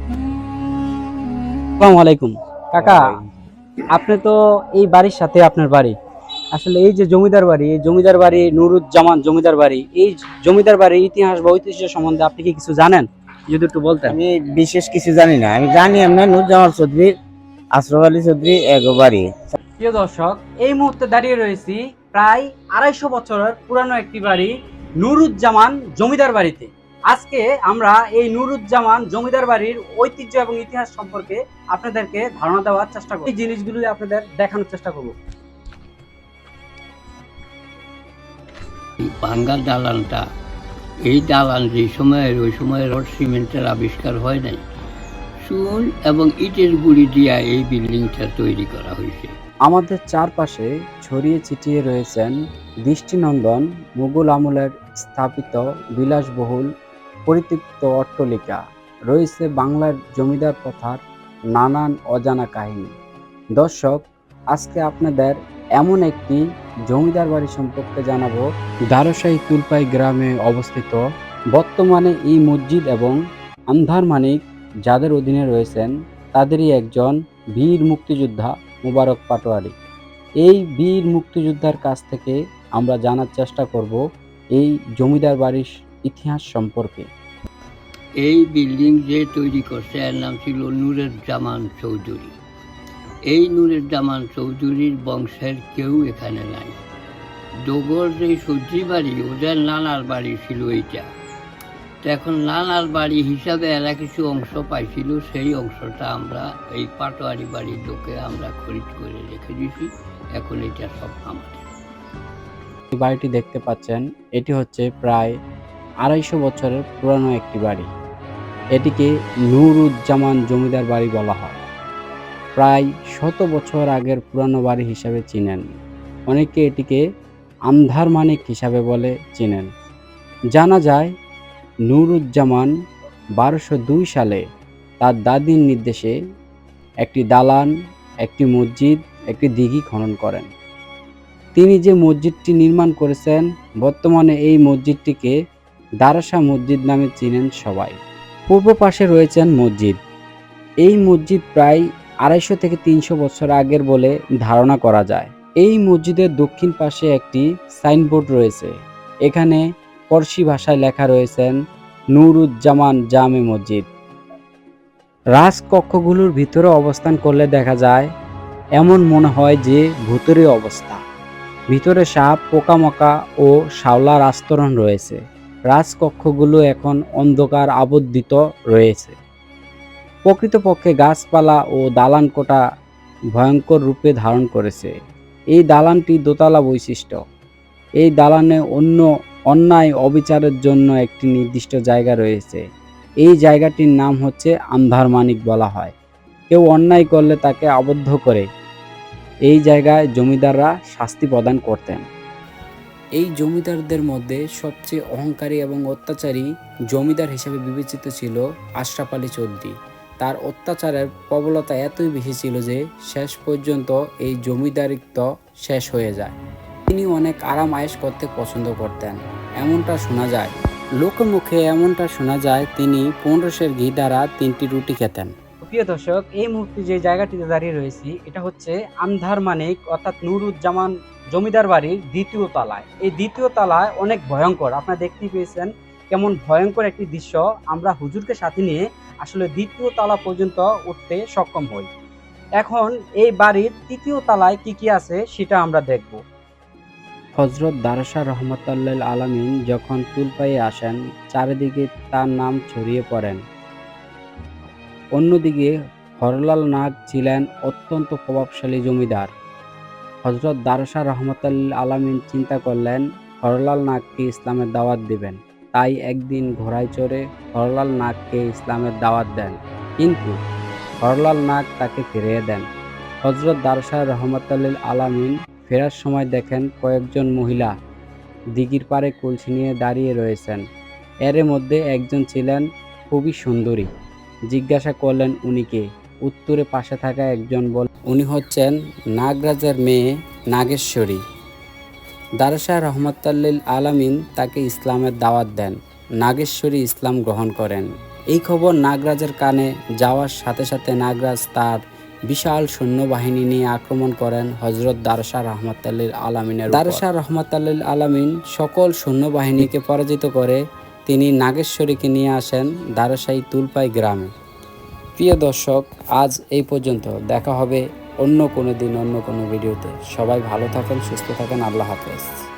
আসসালামু আলাইকুম কাকা। আপনি তো এই বাড়ির সাথে আপনার বাড়ি, আসলে এই যে জমিদার বাড়ি, এই জমিদার বাড়ি নুরুজ্জামান জমিদার বাড়ি, এই জমিদার বাড়ির ইতিহাস বা ঐতিহ্য সম্বন্ধে আপনি কি কিছু জানেন? যদি একটু বলতেন। আমি বিশেষ কিছু জানি না। আমি জানি আমরা নুরজামাল চৌধুরী, আশরাফ আলী চৌধুরী একবারই। প্রিয় দর্শক, এই মুহূর্তে দাঁড়িয়ে রয়েছি প্রায় 250 বছরের পুরানো একটি বাড়ি, নুরুজ্জামান জমিদার বাড়িতে। আজকে আমরা এই নুরুজ্জামান জমিদার বাড়ির ঐতিহ্য এবং ইতিহাস সম্পর্কে আপনাদেরকে ধারণা দেওয়ার চেষ্টা করব, এই জিনিসগুলো আপনাদের দেখানোর চেষ্টা করব। ভাঙ্গা দালানটা, এই দালান যে সময়ের, ওই সময় রড সিমেন্টের আবিষ্কার হয় নাই, চুন এবং ইটের গুঁড়ি দিয়া এই বিল্ডিংটা তৈরি করা হয়েছে। আমাদের চারপাশে ছড়িয়ে ছিটিয়ে রয়েছেন দৃষ্টিনন্দন মুঘল আমলের স্থাপিত বিলাসবহুল পরিত্যক্ত অট্টালিকা, রয়েছে বাংলার জমিদার প্রথার নানান অজানা কাহিনী। দর্শক, আজকে আপনাদের এমন একটি জমিদার বাড়ি সম্পর্কে জানাবো, দারসাই তুলপাই গ্রামে অবস্থিত। বর্তমানে এই মসজিদ এবং আন্ধার মানিক যাদের অধীনে রয়েছেন, তাদেরই একজন বীর মুক্তিযোদ্ধা মুবারক পাটোয়ারি। এই বীর মুক্তিযোদ্ধার কাছ থেকে আমরা জানার চেষ্টা করব এই জমিদার বাড়ির ইতিহাস সম্পর্কে। এই বিল্ডিং যে তৈরি করছে এর নাম ছিল নুরুজ্জামান চৌধুরী। এই নুরুজ্জামান চৌধুরীর বংশের কেউ এখানে নাই। ডোগর যে সবজি বাড়ি, ওদের নানার বাড়ি ছিল এইটা। তো এখন নানার বাড়ি হিসাবে এরা কিছু অংশ পাইছিল, সেই অংশটা আমরা এই পাটোয়ারি বাড়ির লোকে আমরা খরিদ করে রেখে দিয়েছি। এখন এটা সব আমাদের। এই বাড়িটি দেখতে পাচ্ছেন, এটি হচ্ছে প্রায় 250 বছরের পুরানো একটি বাড়ি। এটিকে নুরুজ্জামান জমিদার বাড়ি বলা হয়। প্রায় 100 বছর আগের পুরানো বাড়ি হিসাবে চিনেন। অনেকে এটিকে আন্ধার মানিক হিসাবে বলে চিনেন। জানা যায় নুরুজ্জামান 1202 সালে তার দাদির নির্দেশে একটি দালান, একটি মসজিদ, একটি দিঘি খনন করেন। তিনি যে মসজিদটি নির্মাণ করেছেন, বর্তমানে এই মসজিদটিকে দারসা মসজিদ নামে চিনেন সবাই। পূর্ব পাশে রয়েছেন মসজিদ। এই মসজিদ প্রায় 250 থেকে 300 বছর আগের বলে ধারণা করা যায়। এই মসজিদের দক্ষিণ পাশে একটি সাইনবোর্ড রয়েছে। এখানে ফর্সি ভাষায় লেখা রয়েছেন নুরুজ্জামান জামে মসজিদ। রাজকক্ষগুলোর ভিতরে অবস্থান করলে দেখা যায়, এমন মনে হয় যে ভূতেরই অবস্থা। ভিতরে সাপ, পোকামাকড় ও শাওলার আস্তরণ রয়েছে। রাজকক্ষগুলো এখন অন্ধকার আবদ্ধিত রয়েছে। প্রকৃতপক্ষে গাছপালা ও দালান কোটা ভয়ঙ্কর রূপে ধারণ করেছে। এই দালানটি দোতলা বৈশিষ্ট্য। এই দালানে অন্যায় অবিচারের জন্য একটি নির্দিষ্ট জায়গা রয়েছে। এই জায়গাটির নাম হচ্ছে আন্ধার মানিক বলা হয়। কেউ অন্যায় করলে তাকে আবদ্ধ করে এই জায়গায় জমিদাররা শাস্তি প্রদান করতেন। এই জমিদারদের মধ্যে সবচেয়ে অহংকারী এবং অত্যাচারী জমিদার হিসেবে বিবেচিত ছিল আশরাফ আলী চৌধুরী। তার অত্যাচারের প্রবলতা এতই বেশি ছিল যে শেষ পর্যন্ত এই জমিদারিত্ব শেষ হয়ে যায়। তিনি অনেক আরাম আয়েশ করতে পছন্দ করতেন, এমনটা শোনা যায়। লোকমুখে এমনটা শোনা যায় তিনি 1500 ঘি দ্বারা 3টি রুটি খেতেন। প্রিয় দর্শক, এই মুহূর্তে যে জায়গাটিতে দাঁড়িয়ে রয়েছি, এটা হচ্ছে আন্ধার মানিক অর্থাৎ নুরুজ্জামান জমিদার বাড়ির দ্বিতীয় তলায়। এই দ্বিতীয় তলায় অনেক ভয়ঙ্কর, আপনারা দেখতেই পেয়েছেন কেমন ভয়ঙ্কর একটি দৃশ্য। আমরা হুজুরকে সাথে নিয়ে আসলে দ্বিতীয় তলা পর্যন্ত উঠতে সক্ষম হই। এখন এই বাড়ির তৃতীয় তলায় কি কি আছে সেটা আমরা দেখব। হযরত দারসা রহমাতুল্লাহ আলামিন যখন তুলপায়ে আসেন, চারিদিকে তার নাম ছড়িয়ে পড়েন। অন্যদিকে হরলাল নাগ ছিলেন অত্যন্ত প্রভাবশালী জমিদার। হযরত দারসা রহমাতুল্লাহ আলামিন চিন্তা করলেন হরলাল নাগকে ইসলামের দাওয়াত দিবেন। তাই একদিন ঘোড়ায় চড়ে হরলাল নাগকে ইসলামের দাওয়াত দেন, কিন্তু হরলাল নাগ তাকে ফিরিয়ে দেন। হযরত দারসা রহমাতুল্লাহ আলামিন ফেরার সময় দেখেন কয়েকজন মহিলা দিঘির পাড়ে কলসি নিয়ে দাঁড়িয়ে রয়েছেন। এর মধ্যে একজন ছিলেন খুবই সুন্দরী। জিজ্ঞাসা করলেন উনি কে? উত্তরে পাশে থাকা একজন বল, উনি হচ্ছেন নাগরাজের মেয়ে নাগেশ্বরী। দারসা রহমাতুল্লাহ আলামিন তাকে ইসলামের দাওয়াত দেন। নাগেশ্বরী ইসলাম গ্রহণ করেন এই খবর নাগরাজের কানে যাওয়ার সাথে সাথে নাগরাজ তার বিশাল সৈন্যবাহিনী নিয়ে আক্রমণ করেন হযরত দারশাহ রহমাতুল্লিল আলামিনের। দারশাহ রহমাতুল্লিল আলামিন সকল সৈন্যবাহিনীকে পরাজিত করে তিনি নাগেশ্বরীকে নিয়ে আসেন দারশাহী তুলপাই গ্রামে। প্রিয় দর্শক, আজ এই পর্যন্ত। দেখা হবে অন্য কোনো দিন অন্য কোনো ভিডিওতে। সবাই ভালো থাকেন, সুস্থ থাকেন। আল্লাহ হাফেজ।